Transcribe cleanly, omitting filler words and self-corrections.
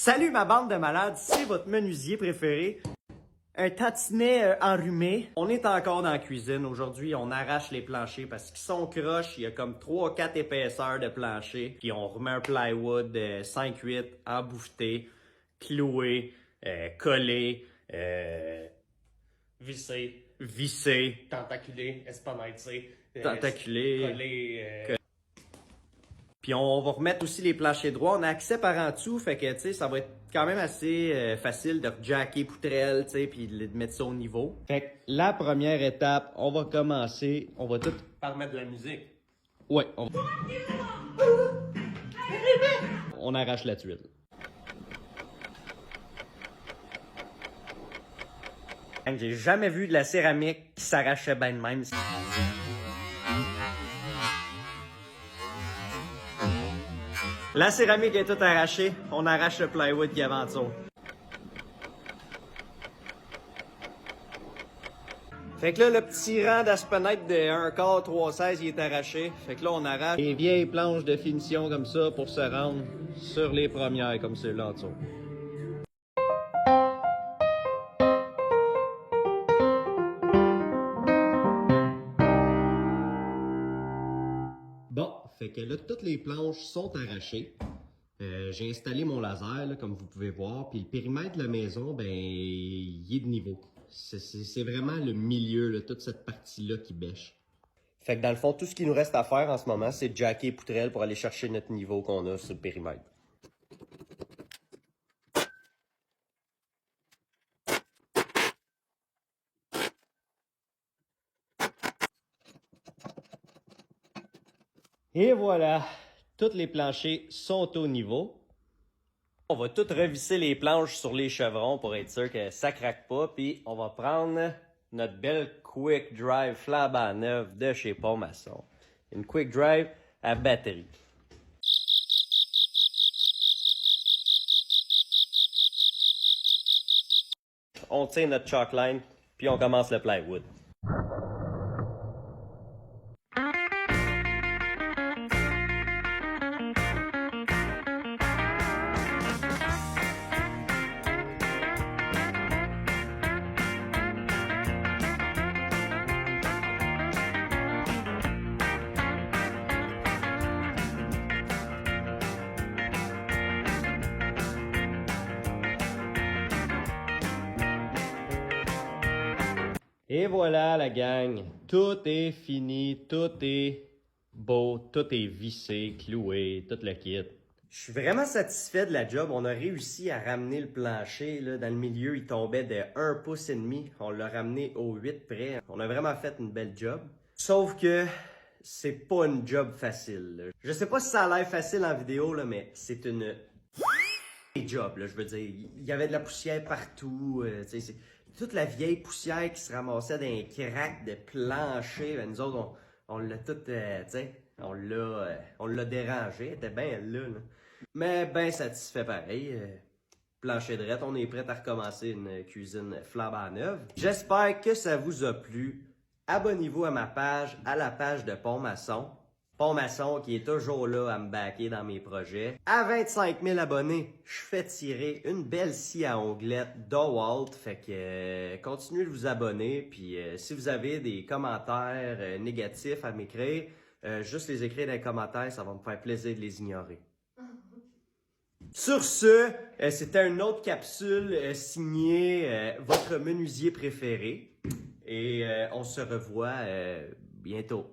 Salut ma bande de malades, c'est votre menuisier préféré. Un tantinet enrhumé. On est encore dans la cuisine. Aujourd'hui, on arrache les planchers parce qu'ils sont croches. Il y a comme 3-4 épaisseurs de plancher. Puis on remet un plywood 5-8 embouffeté, cloué, collé, vissé, Tentaculé, espanaïsé, tentaculé. collé. Puis on va remettre aussi les planchers droits. On a accès par en dessous, fait que tu sais, ça va être quand même assez facile de rejacker poutrelle, tu sais, puis de mettre ça au niveau. Fait que la première étape, on va commencer, on va tout... Par mettre de la musique. Ouais, on arrache la tuile. J'ai jamais vu de la céramique qui s'arrachait bien de même. La céramique est toute arrachée. On arrache le plywood qui est en dessous. Fait que là, le petit rang d'aspenette de 1 quart 3/16, il est arraché. Fait que là, on arrache les vieilles planches de finition comme ça pour se rendre sur les premières comme celle-là en dessous. Bon, fait que là, toutes les planches sont arrachées. J'ai installé mon laser, là, comme vous pouvez voir, puis le périmètre de la maison, ben, il est de niveau. C'est vraiment le milieu, là, toute cette partie-là qui bêche. Fait que dans le fond, tout ce qu'il nous reste à faire en ce moment, c'est jacker les poutrelles pour aller chercher notre niveau qu'on a sur le périmètre. Et voilà, tous les planchers sont au niveau. On va tout revisser les planches sur les chevrons pour être sûr que ça craque pas. Puis on va prendre notre belle Quick Drive flambant neuve de chez Pont Maçon. Une Quick Drive à batterie. On tient notre chalk line, puis on commence le plywood. Et voilà la gang, tout est fini, tout est beau, tout est vissé, cloué, tout le kit. Je suis vraiment satisfait de la job. On a réussi à ramener le plancher. Là, dans le milieu, il tombait de 1,5 pouce. On l'a ramené au 8 près. On a vraiment fait une belle job. Sauf que c'est pas une job facile. Là. Je sais pas si ça a l'air facile en vidéo, là, mais c'est une job. Là, je veux dire, il y avait de la poussière partout. C'est toute la vieille poussière qui se ramassait dans les craques de plancher. Ben, nous autres, on l'a tout, on l'a dérangé. Elle était bien là. Mais bien satisfait pareil. Plancher de rette, on est prêt à recommencer une cuisine flambant neuve. J'espère que ça vous a plu. Abonnez-vous à ma page, à la page de Pont Maçon. Pont Maçon qui est toujours là à me backer dans mes projets. À 25 000 abonnés, je fais tirer une belle scie à onglettes DeWalt. Fait que continuez de vous abonner. Puis si vous avez des commentaires négatifs à m'écrire, juste les écrire dans les commentaires, ça va me faire plaisir de les ignorer. Sur ce, c'était une autre capsule signée votre menuisier préféré. Et on se revoit bientôt.